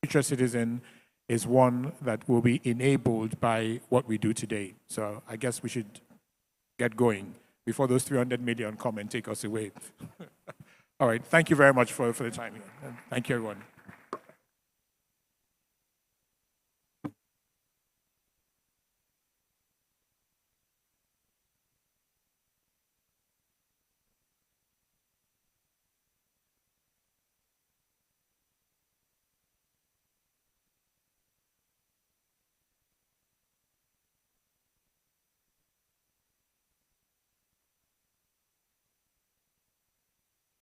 Future Citizen, is one that will be enabled by what we do today. So I guess we should get going before those 300 million come and take us away. All right, thank you very much for the time. Thank you, everyone.